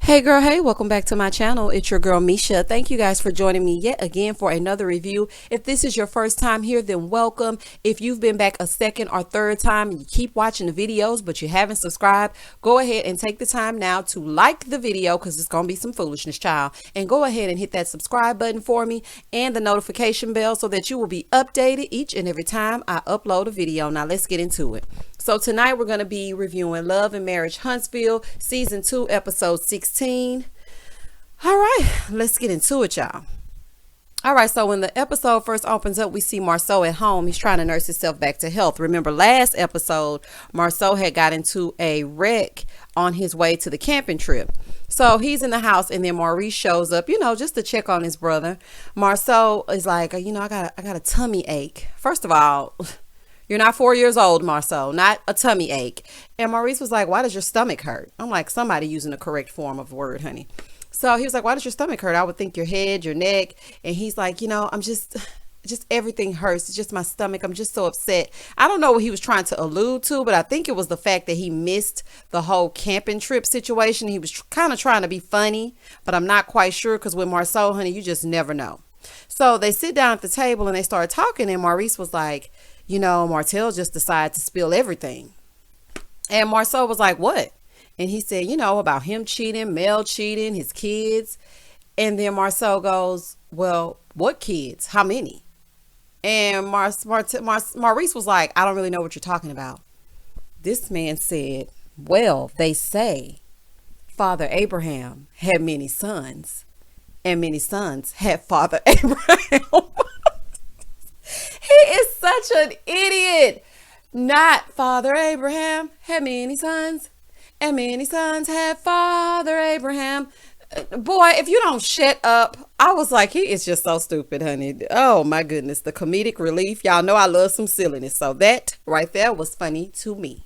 Hey girl, hey, welcome back to my channel. It's your girl Misha. Thank you guys for joining me yet again for another review. If this is your first time here, then welcome. If you've been back a second or third time and you keep watching the videos but you haven't subscribed, go ahead and take the time now to like the video because it's gonna be some foolishness, child. And go ahead and hit that subscribe button for me and the notification bell so that you will be updated each and every time I upload a video. Now let's get into it. So tonight we're going to be reviewing Love and Marriage Huntsville, Season 2, Episode 16. All right, let's get into it, y'all. All right, so when the episode first opens up, we see Marceau at home. He's trying to nurse himself back to health. Remember last episode, Marceau had got into a wreck on his way to the camping trip. So he's in the house and then Maurice shows up, just to check on his brother. Marceau is like, I got a tummy ache. First of all, you're not 4 years old, Marceau, not a tummy ache. And Maurice was like, why does your stomach hurt? I'm like, somebody using the correct form of word, honey. So he was like, why does your stomach hurt? I would think your head, your neck. And he's like, I'm just everything hurts. It's just my stomach. I'm just so upset. I don't know what he was trying to allude to, but I think it was the fact that he missed the whole camping trip situation. He was kind of trying to be funny, but I'm not quite sure because with Marceau, honey, you just never know. So they sit down at the table and they start talking and Maurice was like, Martel just decided to spill everything. And Marceau was like, what? And he said, about him cheating, Mel cheating, his kids. And then Marceau goes, well, what kids? How many? And Maurice was like, I don't really know what you're talking about. This man said, well, they say Father Abraham had many sons, and many sons had Father Abraham. He is such an idiot. Not Father Abraham had many sons, and many sons had Father Abraham. Boy, if you don't shut up, I was like, he is just so stupid, honey. Oh my goodness, the comedic relief. Y'all know I love some silliness. So that right there was funny to me.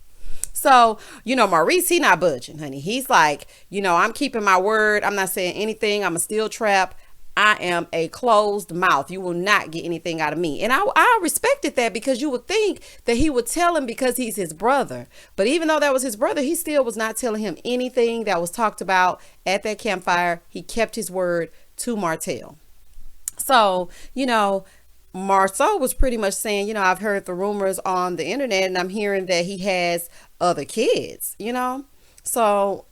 So, Maurice, he not budging, honey. He's like, I'm keeping my word. I'm not saying anything. I'm a steel trap. I am a closed mouth. You will not get anything out of me. And I respected that because you would think that he would tell him because he's his brother. But even though that was his brother, he still was not telling him anything that was talked about at that campfire. He kept his word to Martel. So, Marceau was pretty much saying, I've heard the rumors on the internet and I'm hearing that he has other kids, So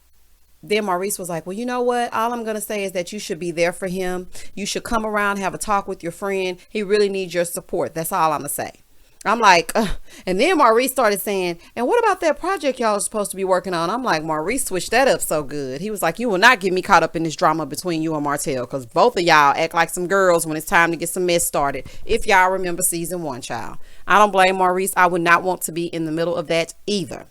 then Maurice was like, well, you know what? All I'm going to say is that you should be there for him. You should come around, have a talk with your friend. He really needs your support. That's all I'm going to say. I'm like, and then Maurice started saying, and what about that project y'all are supposed to be working on? I'm like, Maurice switched that up so good. He was like, you will not get me caught up in this drama between you and Martel because both of y'all act like some girls when it's time to get some mess started. If y'all remember season 1, child. I don't blame Maurice. I would not want to be in the middle of that either.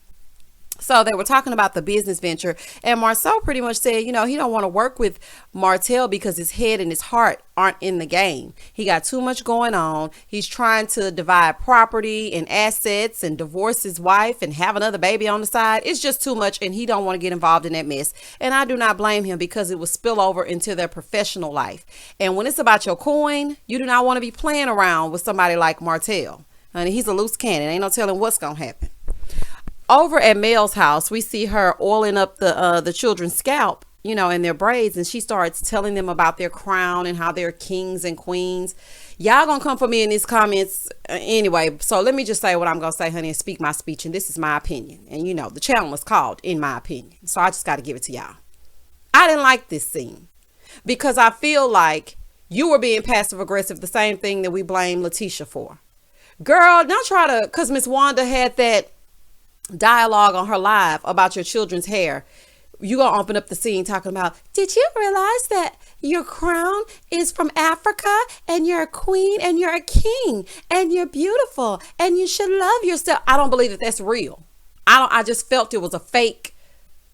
So they were talking about the business venture and Marceau pretty much said, he don't want to work with Martel because his head and his heart aren't in the game. He got too much going on. He's trying to divide property and assets and divorce his wife and have another baby on the side. It's just too much and he don't want to get involved in that mess. And I do not blame him because it will spill over into their professional life. And when it's about your coin, you do not want to be playing around with somebody like Martel. Honey, he's a loose cannon. Ain't no telling what's going to happen. Over at Mel's house, we see her oiling up the children's scalp, in their braids. And she starts telling them about their crown and how they're kings and queens. Y'all gonna come for me in these comments anyway. So let me just say what I'm gonna say, honey, and speak my speech. And this is my opinion. And the channel is called In My Opinion. So I just got to give it to y'all. I didn't like this scene because I feel like you were being passive aggressive. The same thing that we blame Latisha for. Girl, don't try to, because Miss Wanda had that dialogue on her live about your children's hair. You gonna open up the scene talking about, did you realize that your crown is from Africa and you're a queen and you're a king and you're beautiful and you should love yourself? I don't believe that that's real. I just felt it was a fake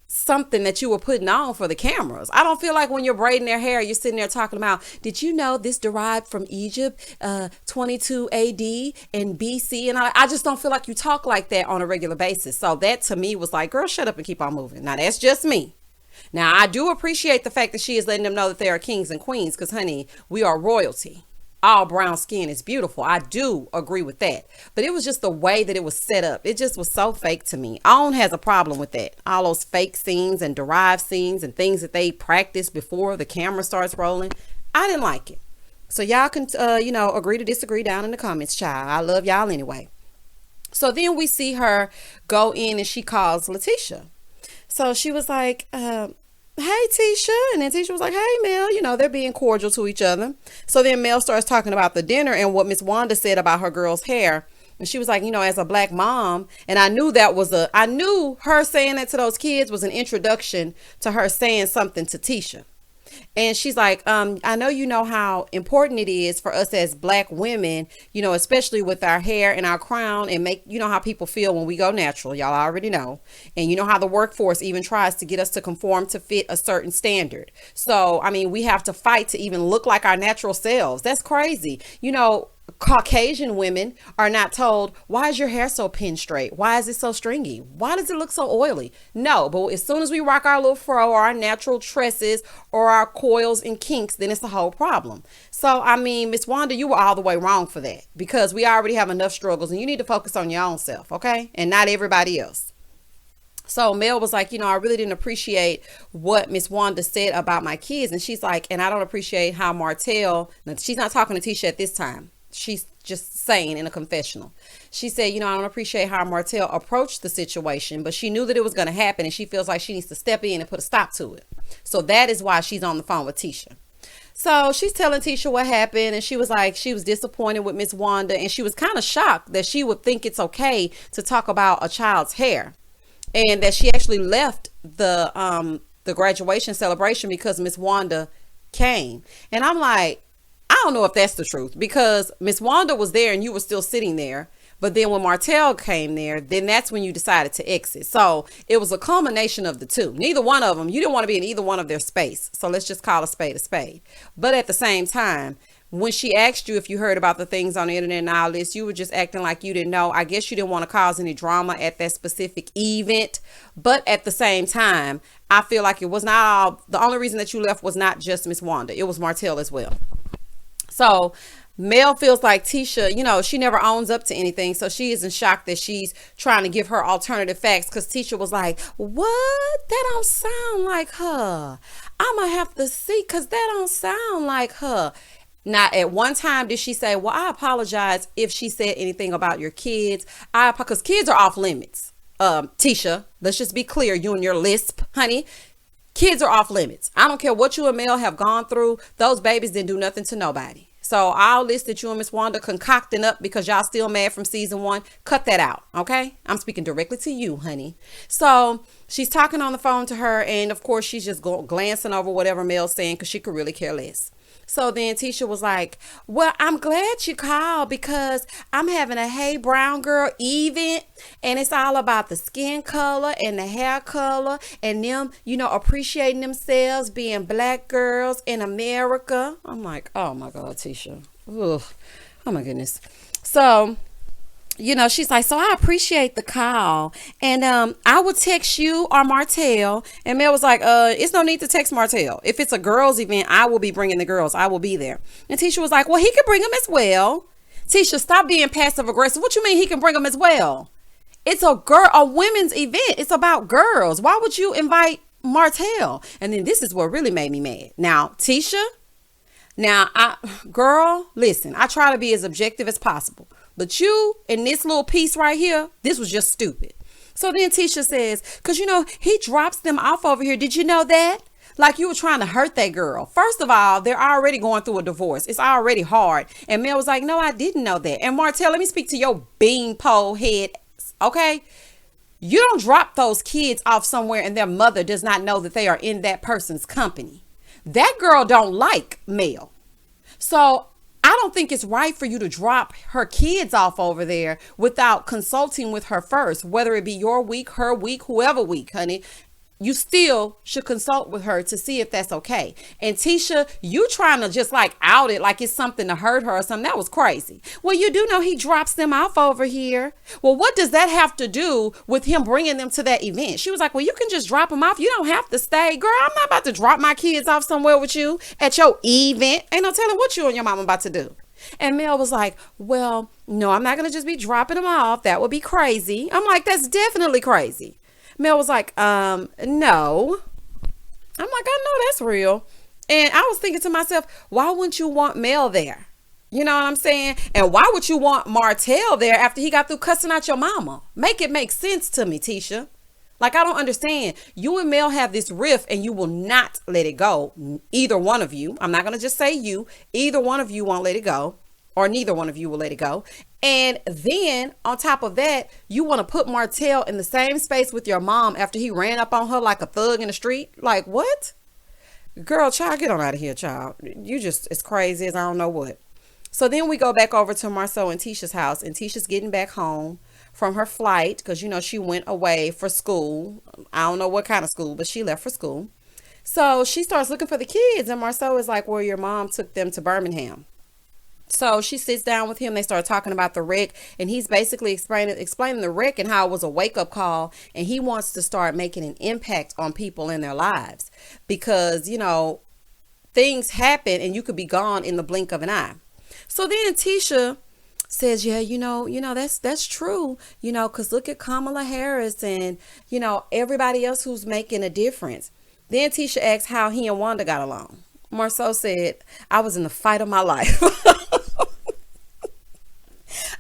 something that you were putting on for the cameras. I don't feel like when you're braiding their hair, you're sitting there talking about, did you know this derived from Egypt, 22 AD and BC? And I just don't feel like you talk like that on a regular basis. So that to me was like, girl, shut up and keep on moving. Now that's just me. Now I do appreciate the fact that she is letting them know that they are kings and queens because honey, we are royalty. all brown skin is beautiful. I do agree with that. But it was just the way that it was set up. It just was so fake to me. OWN has a problem with that. All those fake scenes and derived scenes and things that they practice before the camera starts rolling. I didn't like it. So y'all can, agree to disagree down in the comments, child. I love y'all anyway. So then we see her go in and she calls Latisha. So she was like, hey, Tisha. And then Tisha was like, hey, Mel. They're being cordial to each other. So then Mel starts talking about the dinner and what Miss Wanda said about her girl's hair. And she was like, as a black mom, and I knew I knew her saying that to those kids was an introduction to her saying something to Tisha. And she's like, I know how important it is for us as black women, especially with our hair and our crown, and make, how people feel when we go natural. Y'all already know. And how the workforce even tries to get us to conform to fit a certain standard. So, we have to fight to even look like our natural selves. That's crazy. Caucasian women are not told, why is your hair so pin straight? Why is it so stringy? Why does it look so oily? No, but as soon as we rock our little fro or our natural tresses or our coils and kinks, then it's a whole problem. So, Miss Wanda, you were all the way wrong for that, because we already have enough struggles and you need to focus on your own self, okay? And not everybody else. So Mel was like, I really didn't appreciate what Miss Wanda said about my kids. And she's like, and I don't appreciate how Martel, now she's not talking to Tisha at this time. She's just saying in a confessional. She said, I don't appreciate how Martel approached the situation, but she knew that it was going to happen and she feels like she needs to step in and put a stop to it. So that is why she's on the phone with Tisha. So she's telling Tisha what happened, and she was like, she was disappointed with Miss Wanda, and she was kind of shocked that she would think it's okay to talk about a child's hair, and that she actually left the graduation celebration because Miss Wanda came. And I'm like, I don't know if that's the truth, because Miss Wanda was there and you were still sitting there. But then when Martel came there, then that's when you decided to exit. So it was a culmination of the two. Neither one of them, you didn't want to be in either one of their space. So let's just call a spade a spade. But at the same time, when she asked you if you heard about the things on the internet and all this, you were just acting like you didn't know. I guess you didn't want to cause any drama at that specific event. But at the same time, I feel like it was not all, the only reason that you left was not just Miss Wanda. It was Martel as well. So Mel feels like Tisha, she never owns up to anything. So she is in shock that she's trying to give her alternative facts, because Tisha was like, what? That don't sound like her. I'm going to have to see, because that don't sound like her. Now, at one time, did she say, well, I apologize if she said anything about your kids. Because kids are off limits. Tisha, let's just be clear. You and your lisp, honey. Kids are off limits. I don't care what you and Mel have gone through. Those babies didn't do nothing to nobody. So all this that you and Miss Wanda concocting up because y'all still mad from season 1, cut that out, okay? I'm speaking directly to you, honey. So she's talking on the phone to her, and of course she's just glancing over whatever Mel's saying, because she could really care less. So then Tisha was like, well, I'm glad you called, because I'm having a Hey Brown Girl event, and it's all about the skin color and the hair color and them, appreciating themselves, being black girls in America. I'm like, oh my God, Tisha. Ugh. Oh my goodness. So she's like, so I appreciate the call, and I will text you or Martel. And Mel was like, it's no need to text Martel. If it's a girls event, I will be bringing the girls. I will be there. And Tisha was like, well, he could bring them as well. Tisha, stop being passive aggressive. What you mean he can bring them as well? It's a women's event. It's about girls. Why would you invite Martel? And then this is what really made me mad. Now, Tisha, girl, listen, I try to be as objective as possible. But you, in this little piece right here, this was just stupid. So then Tisha says, because, he drops them off over here. Did you know that? Like you were trying to hurt that girl. First of all, they're already going through a divorce. It's already hard. And Mel was like, no, I didn't know that. And Martel, let me speak to your beanpole head. Okay. You don't drop those kids off somewhere and their mother does not know that they are in that person's company. That girl don't like Mel. So I don't think it's right for you to drop her kids off over there without consulting with her first, whether it be your week, her week, whoever week, honey. You still should consult with her to see if that's okay. And Tisha, you trying to just like out it like it's something to hurt her or something. That was crazy. Well, you do know he drops them off over here. Well, what does that have to do with him bringing them to that event? She was like, well, you can just drop them off. You don't have to stay. Girl, I'm not about to drop my kids off somewhere with you at your event. Ain't no telling what you and your mama about to do. And Mel was like, well, no, I'm not going to just be dropping them off. That would be crazy. I'm like, that's definitely crazy. Mel was like, no. I'm like, I know that's real. And I was thinking to myself, why wouldn't you want Mel there? You know what I'm saying? And why would you want Martel there after he got through cussing out your mama? Make it make sense to me, Tisha. Like, I don't understand. You and Mel have this rift and you will not let it go. Either one of you. I'm not going to just say you. Either one of you won't let it go. Or neither one of you will let it go. And then on top of that, you want to put Martel in the same space with your mom after he ran up on her like a thug in the street. Like, what? Girl, child, get on out of here, child. You just as crazy as I don't know what. So then we go back over to Marceau and Tisha's house, and Tisha's getting back home from her flight because, you know, she went away for school. I don't know what kind of school, but she left for school. So she starts looking for the kids, and Marceau is like, well, your mom took them to Birmingham. So she sits down with him. They start talking about the wreck, and he's basically explaining the wreck and how it was a wake-up call, and he wants to start making an impact on people in their lives because, you know, things happen and you could be gone in the blink of an eye. So then Tisha says, yeah, that's true, because look at Kamala Harris and, everybody else who's making a difference. Then Tisha asks how he and Wanda got along. Marceau said, I was in the fight of my life.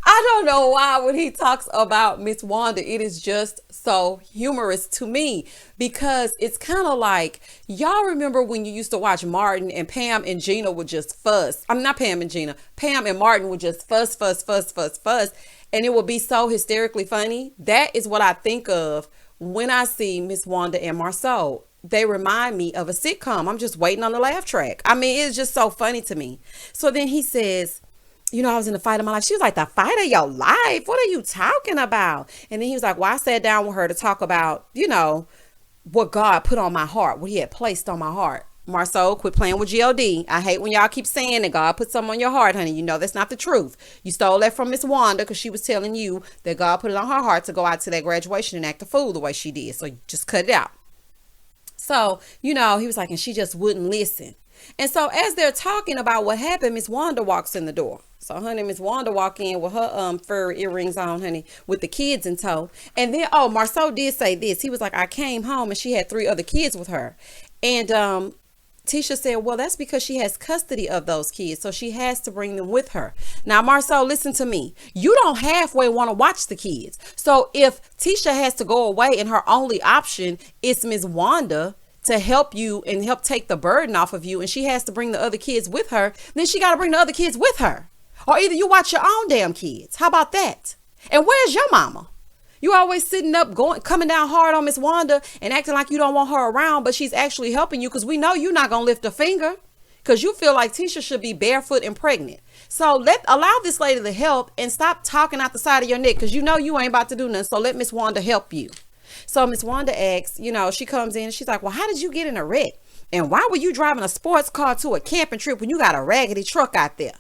I don't know why when he talks about Miss Wanda, it is just so humorous to me because it's kind of like, y'all remember when you used to watch Martin and Pam and Gina would just fuss. I'm not Pam and Gina. Pam and Martin would just fuss. And it would be so hysterically funny. That is what I think of when I see Miss Wanda and Marceau. They remind me of a sitcom. I'm just waiting on the laugh track. I mean, it's just so funny to me. So then he says, I was in the fight of my life. She was like, the fight of your life? What are you talking about? And then he was like, well, I sat down with her to talk about, what God put on my heart, what he had placed on my heart. Marceau, quit playing with G-O-D. I hate when y'all keep saying that God put something on your heart, honey. That's not the truth. You stole that from Miss Wanda because she was telling you that God put it on her heart to go out to that graduation and act a fool the way she did. So just cut it out. So, he was like, and she just wouldn't listen. And so as they're talking about what happened, Miss Wanda walks in the door. So, honey, Miss Wanda walk in with her fur earrings on, honey, with the kids in tow. And then, Marceau did say this. He was like, I came home and she had 3 other kids with her. And Tisha said, well, that's because she has custody of those kids. So she has to bring them with her. Now, Marceau, listen to me. You don't halfway want to watch the kids. So if Tisha has to go away and her only option is Miss Wanda to help you and help take the burden off of you, and she has to bring the other kids with her, then she got to bring the other kids with her. Or either you watch your own damn kids. How about that? And where's your mama? You always sitting up, coming down hard on Miss Wanda and acting like you don't want her around, but she's actually helping you because we know you're not going to lift a finger because you feel like Tisha should be barefoot and pregnant. So allow this lady to help and stop talking out the side of your neck because you ain't about to do nothing. So let Miss Wanda help you. So Miss Wanda asks, she comes in and she's like, well, how did you get in a wreck? And why were you driving a sports car to a camping trip when you got a raggedy truck out there?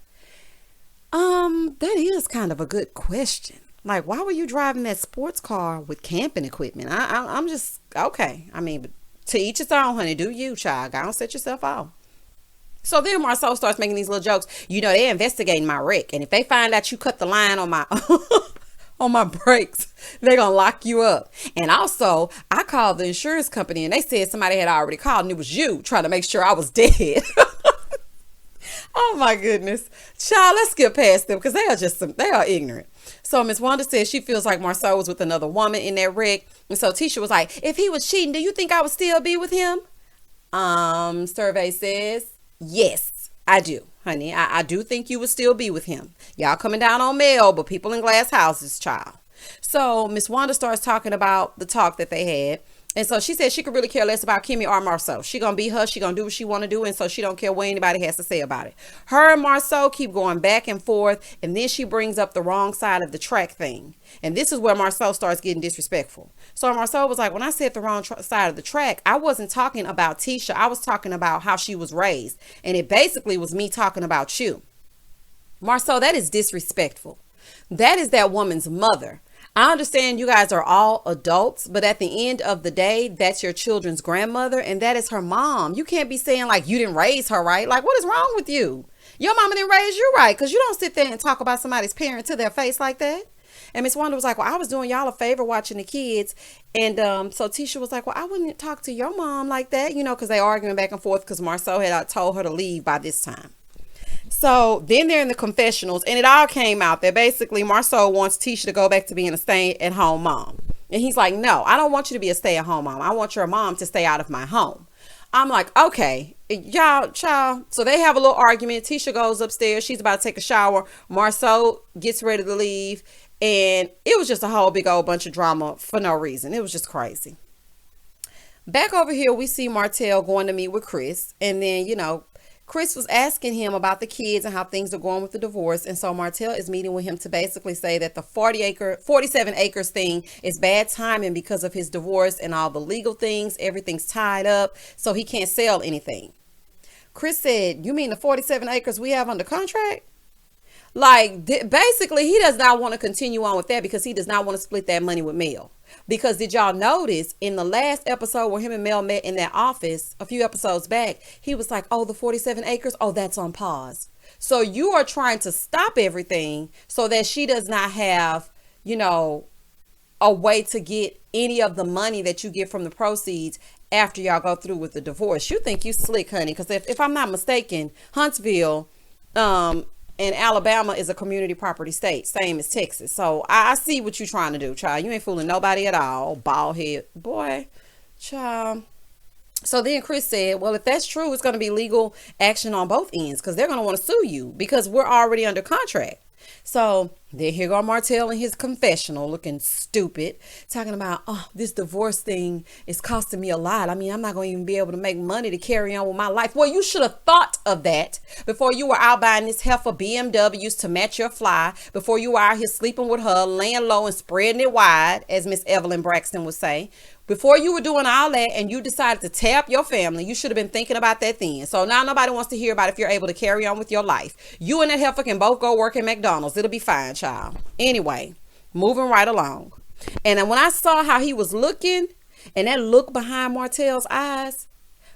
That is kind of a good question. Like, why were you driving that sports car with camping equipment? I'm just, okay. I mean, to each its own, honey. Do you, child. Don't set yourself off. So then Marceau starts making these little jokes. They're investigating my wreck. And if they find out you cut the line on my on my brakes, they're going to lock you up. And also, I called the insurance company and they said somebody had already called and it was you trying to make sure I was dead. Oh my goodness. Child, let's get past them because they are ignorant. So Miss Wanda says she feels like Marceau was with another woman in that wreck. And so Tisha was like, if he was cheating, do you think I would still be with him? Survey says, yes, I do, honey. I do think you would still be with him. Y'all coming down on Mel, but people in glass houses, child. So Miss Wanda starts talking about the talk that they had. And so she said she could really care less about Kimmy or Marceau. She gonna be her. She gonna do what she want to do. And so she don't care what anybody has to say about it. Her and Marceau keep going back and forth. And then she brings up the wrong side of the track thing. And this is where Marceau starts getting disrespectful. So Marceau was like, when I said the wrong side of the track, I wasn't talking about Tisha. I was talking about how she was raised. And it basically was me talking about you. Marceau, that is disrespectful. That is that woman's mother. I understand you guys are all adults, but at the end of the day, that's your children's grandmother and that is her mom. You can't be saying like you didn't raise her right. Like, what is wrong with you? Your mama didn't raise you right because you don't sit there and talk about somebody's parent to their face like that. And Miss Wanda was like, well, I was doing y'all a favor watching the kids. And so Tisha was like, well, I wouldn't talk to your mom like that, because they arguing back and forth because Marcel had told her to leave by this time. So then they're in the confessionals, and it all came out that basically Marceau wants Tisha to go back to being a stay-at-home mom. And he's like, no, I don't want you to be a stay-at-home mom. I want your mom to stay out of my home. I'm like, okay, y'all, child. So they have a little argument. Tisha goes upstairs. She's about to take a shower. Marceau gets ready to leave. And it was just a whole big old bunch of drama for no reason. It was just crazy. Back over here, we see Martel going to meet with Chris. And then, Chris was asking him about the kids and how things are going with the divorce. And so Martel is meeting with him to basically say that the 47 acres thing is bad timing because of his divorce and all the legal things. Everything's tied up, so he can't sell anything. Chris said, you mean the 47 acres we have under contract? Like, basically, he does not want to continue on with that because he does not want to split that money with Mel. Because did y'all notice in the last episode where him and Mel met in that office a few episodes back, he was like, oh, the 47 acres, oh, that's on pause. So you are trying to stop everything so that she does not have, a way to get any of the money that you get from the proceeds after y'all go through with the divorce. You think you slick, honey, because if I'm not mistaken, Huntsville, and Alabama is a community property state, same as Texas. So I see what you're trying to do, child. You ain't fooling nobody at all, bald head. Boy, child. So then Chris said, well, if that's true, it's going to be legal action on both ends because they're going to want to sue you because we're already under contract. So then here go Martel in his confessional looking stupid, talking about, oh, this divorce thing is costing me a lot. I mean, I'm not going to even be able to make money to carry on with my life. Well, you should have thought of that before you were out buying this heifer BMWs to match your fly, before you were out here sleeping with her, laying low and spreading it wide, as Miss Evelyn Braxton would say. Before you were doing all that and you decided to tear up your family, you should have been thinking about that then. So now nobody wants to hear about if you're able to carry on with your life. You and that heifer can both go work at McDonald's. It'll be fine, child. Anyway, moving right along. And then when I saw how he was looking and that look behind Martel's eyes,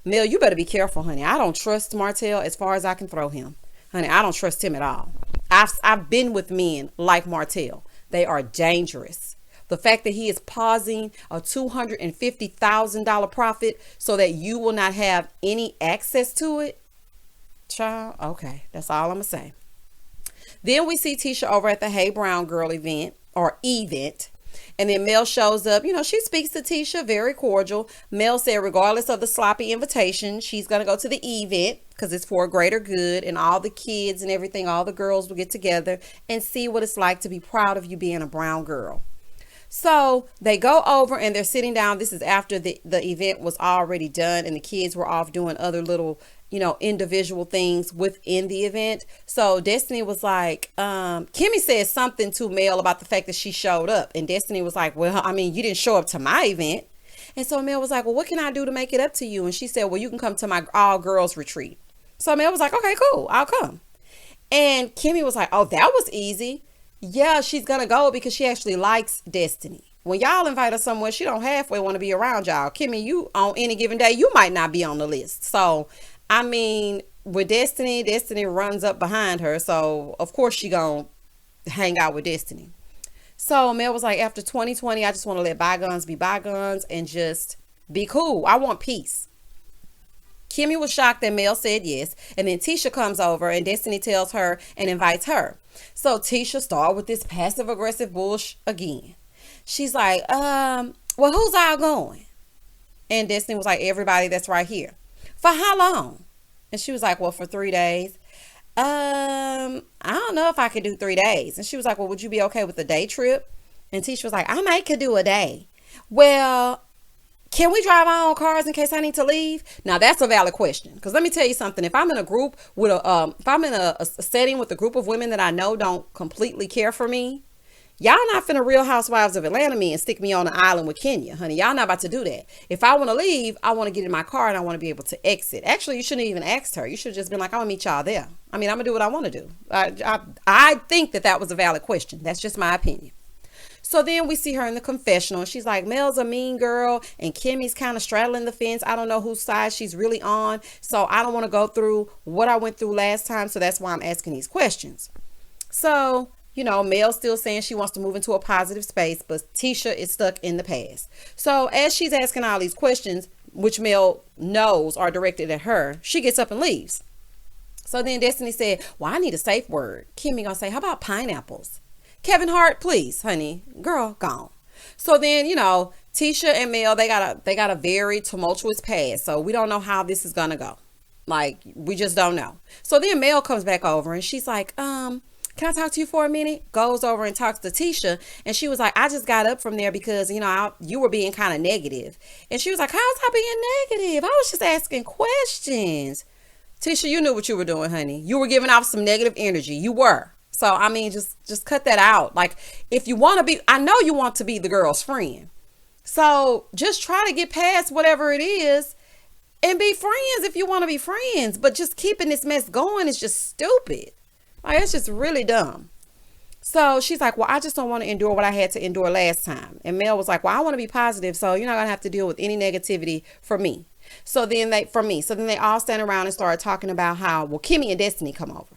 Mel, you better be careful, honey. I don't trust Martel as far as I can throw him. Honey, I don't trust him at all. I've been with men like Martel. They are dangerous. The fact that he is pausing a $250,000 profit so that you will not have any access to it. Child, okay, that's all I'm going to say. Then we see Tisha over at the Hey Brown Girl event. And then Mel shows up. She speaks to Tisha, very cordial. Mel said regardless of the sloppy invitation, she's going to go to the event because it's for a greater good. And all the kids and everything, all the girls will get together and see what it's like to be proud of you being a brown girl. So they go over and they're sitting down. This is after the event was already done and the kids were off doing other little, individual things within the event. So Destiny was like, Kimmy said something to Mel about the fact that she showed up. And Destiny was like, well, I mean, you didn't show up to my event. And so Mel was like, well, what can I do to make it up to you? And she said, well, you can come to my all girls retreat. So Mel was like, okay, cool, I'll come. And Kimmy was like, oh, that was easy. Yeah, she's going to go because she actually likes Destiny. When y'all invite her somewhere, she don't halfway want to be around y'all. Kimmy, you on any given day, you might not be on the list. So, I mean, with Destiny runs up behind her. So, of course, she going to hang out with Destiny. So, Mel was like, after 2020, I just want to let bygones be bygones and just be cool. I want peace. Kimmy was shocked that Mel said yes. And then Tisha comes over and Destiny tells her and invites her. So Tisha started with this passive aggressive bullshit again. She's like, well, who's all going? And Destiny was like, everybody that's right here. For how long? And she was like, well, for 3 days. I don't know if I could do 3 days. And she was like, well, would you be okay with a day trip? And Tisha was like, I might could do a day. Well, can we drive our own cars in case I need to leave? Now that's a valid question. Because let me tell you something. If I'm in a group with if I'm in a setting with a group of women that I know don't completely care for me, y'all not finna Real Housewives of Atlanta me and stick me on an island with Kenya, honey. Y'all not about to do that. If I want to leave, I want to get in my car and I want to be able to exit. Actually, you shouldn't even asked her. You should have just been like, I'm gonna meet y'all there. I mean, I'm gonna do what I want to do. I think that was a valid question. That's just my opinion. So then we see her in the confessional, and she's like, Mel's a mean girl, and Kimmy's kind of straddling the fence. I don't know whose side she's really on, so I don't want to go through what I went through last time, so that's why I'm asking these questions. So, Mel's still saying she wants to move into a positive space, but Tisha is stuck in the past. So as she's asking all these questions, which Mel knows are directed at her, she gets up and leaves. So then Destiny said, well, I need a safe word. Kimmy gonna say, how about pineapples? Kevin Hart, please, honey. Girl, gone. So then, Tisha and Mel, they got a very tumultuous past. So we don't know how this is gonna go. Like, we just don't know. So then Mel comes back over and she's like, can I talk to you for a minute? Goes over and talks to Tisha, and she was like, I just got up from there because, you were being kind of negative. And she was like, how's I being negative? I was just asking questions. Tisha, you knew what you were doing, honey. You were giving off some negative energy. You were. So, I mean, just cut that out. Like, if you want to be, I know you want to be the girl's friend. So just try to get past whatever it is and be friends if you want to be friends. But just keeping this mess going is just stupid. Like, it's just really dumb. So she's like, well, I just don't want to endure what I had to endure last time. And Mel was like, well, I want to be positive, so you're not going to have to deal with any negativity for me. So then they all stand around and start talking about how, well, Kimmy and Destiny come over.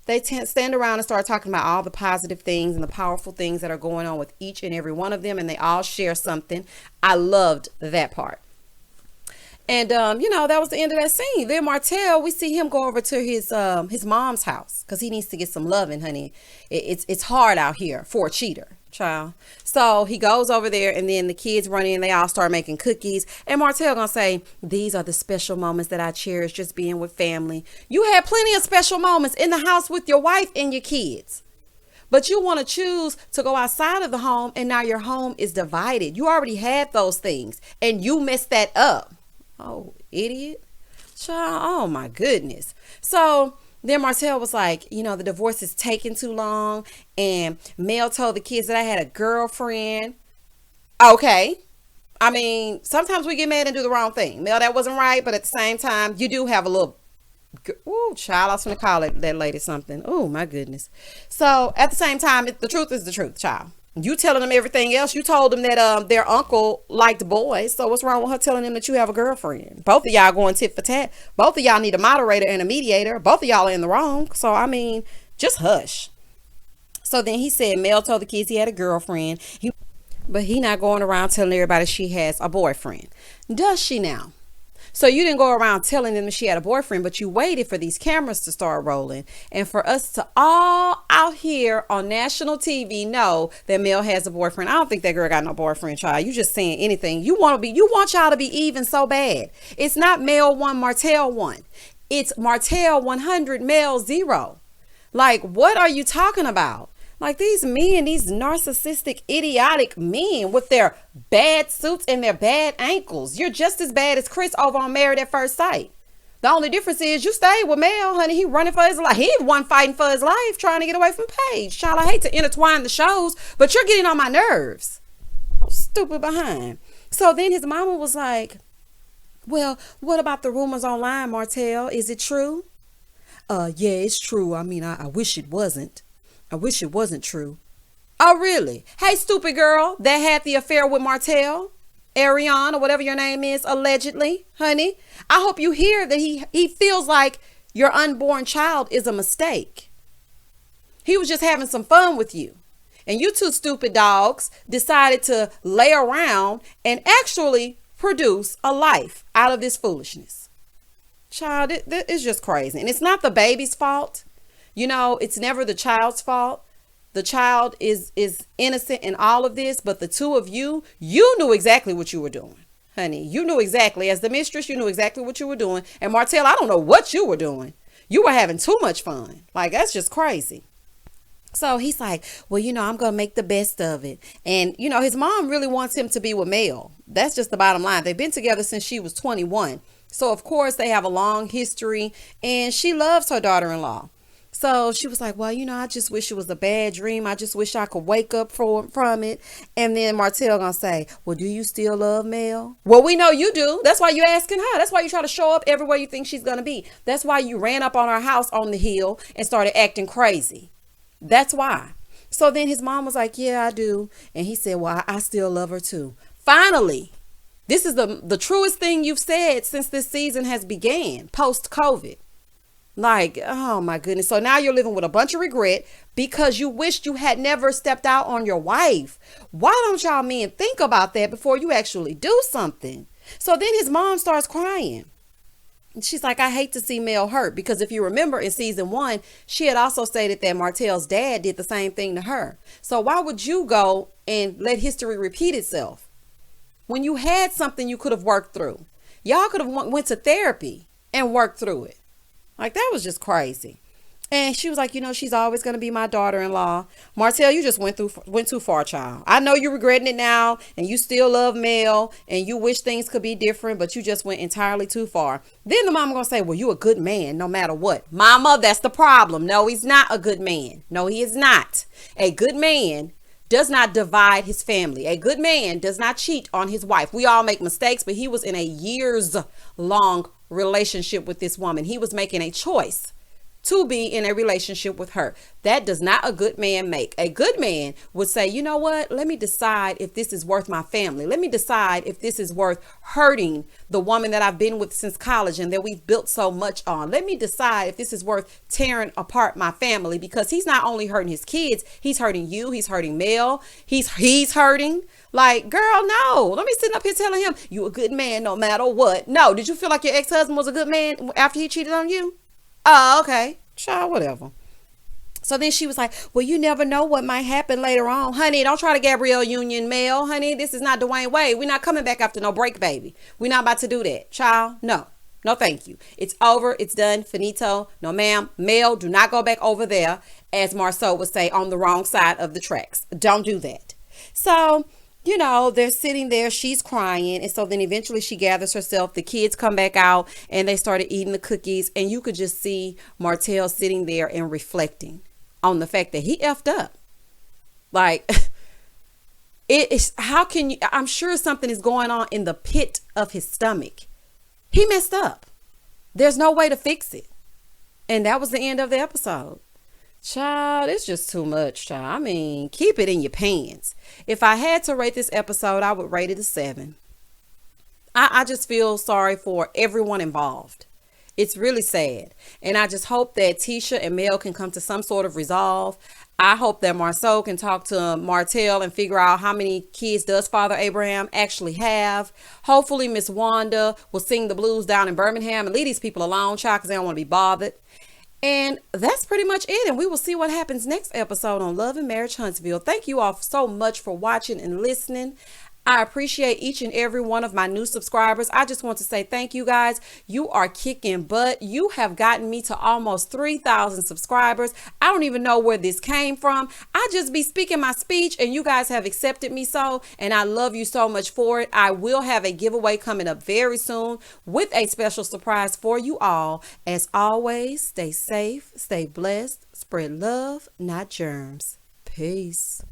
They stand around and start talking about all the positive things and the powerful things that are going on with each and every one of them. And they all share something. I loved that part. And, that was the end of that scene. Then Martel, we see him go over to his mom's house because he needs to get some loving, honey. It's hard out here for a cheater, child. So he goes over there, and then the kids run in. They all start making cookies. And Martel gonna say, these are the special moments that I cherish, just being with family. You had plenty of special moments in the house with your wife and your kids. But you want to choose to go outside of the home, and now your home is divided. You already had those things, and you messed that up. Oh, idiot. Child, oh my goodness. So then Martel was like, the divorce is taking too long. And Mel told the kids that I had a girlfriend. Okay. I mean, sometimes we get mad and do the wrong thing. Mel, that wasn't right. But at the same time, you do have a little, child, I was going to call that lady something. Oh my goodness. So at the same time, the truth is the truth, child. You telling them everything else. You told them that their uncle liked boys. So what's wrong with her telling them that you have a girlfriend? Both of y'all going tit for tat. Both of y'all need a moderator and a mediator. Both of y'all are in the wrong. So, I mean, just hush. So then he said Mel told the kids he had a girlfriend. But he not going around telling everybody she has a boyfriend. Does she now? So you didn't go around telling them that she had a boyfriend, but you waited for these cameras to start rolling and for us to all out here on national TV know that Mel has a boyfriend. I don't think that girl got no boyfriend, child. You just saying anything. You want y'all to be even so bad. It's not Mel 1, Martel 1. It's Martel 100, Mel 0. Like, what are you talking about? Like, these men, these narcissistic, idiotic men with their bad suits and their bad ankles. You're just as bad as Chris over on Married at First Sight. The only difference is you stayed with Mel, honey. He running for his life. He the one fighting for his life, trying to get away from Paige. Child, I hate to intertwine the shows, but you're getting on my nerves. Stupid behind. So then his mama was like, well, what about the rumors online, Martel? Is it true? Yeah, it's true. I mean, I wish it wasn't. I wish it wasn't true. Oh, really? Hey, stupid girl that had the affair with Martel, Ariane, or whatever your name is, allegedly, honey. I hope you hear that he feels like your unborn child is a mistake. He was just having some fun with you. And you two stupid dogs decided to lay around and actually produce a life out of this foolishness. Child, it's just crazy. And it's not the baby's fault. It's never the child's fault. The child is innocent in all of this, but the two of you knew exactly what you were doing, honey. You knew exactly. As the mistress, you knew exactly what you were doing. And Martel, I don't know what you were doing. You were having too much fun. Like, that's just crazy. So he's like, well, I'm going to make the best of it. And, his mom really wants him to be with Mel. That's just the bottom line. They've been together since she was 21. So, of course, they have a long history, and she loves her daughter-in-law. So she was like, well, I just wish it was a bad dream. I just wish I could wake up from it. And then Martel gonna say, well, do you still love Mel? Well, we know you do. That's why you're asking her. That's why you try to show up everywhere you think she's gonna be. That's why you ran up on her house on the hill and started acting crazy. That's why. So then his mom was like, yeah, I do. And he said, well, I still love her too. Finally, this is the truest thing you've said since this season has began, post-COVID. Like, oh my goodness. So now you're living with a bunch of regret because you wished you had never stepped out on your wife. Why don't y'all men think about that before you actually do something? So then his mom starts crying. She's like, I hate to see Mel hurt, because if you remember in season 1, she had also stated that Martel's dad did the same thing to her. So why would you go and let history repeat itself when you had something you could have worked through? Y'all could have went to therapy and worked through it. Like, that was just crazy. And she was like, she's always going to be my daughter-in-law. Martel, you just went too far, child. I know you're regretting it now, and you still love Mel, and you wish things could be different, but you just went entirely too far. Then the mama going to say, well, you a good man no matter what. Mama, that's the problem. No, he's not a good man. No, he is not. A good man does not divide his family. A good man does not cheat on his wife. We all make mistakes, but he was in a years-long relationship with this woman. He was making a choice to be in a relationship with her. That does not a good man make. A good man would say, you know what? Let me decide if this is worth my family. Let me decide if this is worth hurting the woman that I've been with since college and that we've built so much on. Let me decide if this is worth tearing apart my family, because he's not only hurting his kids, he's hurting you, he's hurting Mel, he's hurting. Like, girl, no. Let me sit up here telling him, you a good man no matter what. No, did you feel like your ex-husband was a good man after he cheated on you? Oh, okay. Child, whatever. So then she was like, well, you never know what might happen later on. Honey, don't try to Gabrielle Union Mel. Honey, this is not Dwayne Wade. We're not coming back after no break, baby. We're not about to do that. Child, no. No, thank you. It's over. It's done. Finito. No, ma'am. Mel, do not go back over there, as Marceau would say, on the wrong side of the tracks. Don't do that. So, they're sitting there, she's crying. And so then eventually she gathers herself. The kids come back out and they started eating the cookies. And you could just see Martel sitting there and reflecting on the fact that he effed up. Like, how can you, I'm sure something is going on in the pit of his stomach. He messed up. There's no way to fix it. And that was the end of the episode. Child, it's just too much, child. I mean, keep it in your pants. If I had to rate this episode, I would rate it a 7. I just feel sorry for everyone involved. It's really sad. And I just hope that Tisha and Mel can come to some sort of resolve. I hope that Marceau can talk to Martel and figure out how many kids does Father Abraham actually have. Hopefully Miss Wanda will sing the blues down in Birmingham and leave these people alone, child, because they don't want to be bothered. And that's pretty much it. And we will see what happens next episode on Love and Marriage Huntsville. Thank you all so much for watching and listening. I appreciate each and every one of my new subscribers. I just want to say thank you guys. You are kicking butt. You have gotten me to almost 3,000 subscribers. I don't even know where this came from. I just be speaking my speech and you guys have accepted me so, and I love you so much for it. I will have a giveaway coming up very soon with a special surprise for you all. As always, stay safe, stay blessed, spread love, not germs. Peace.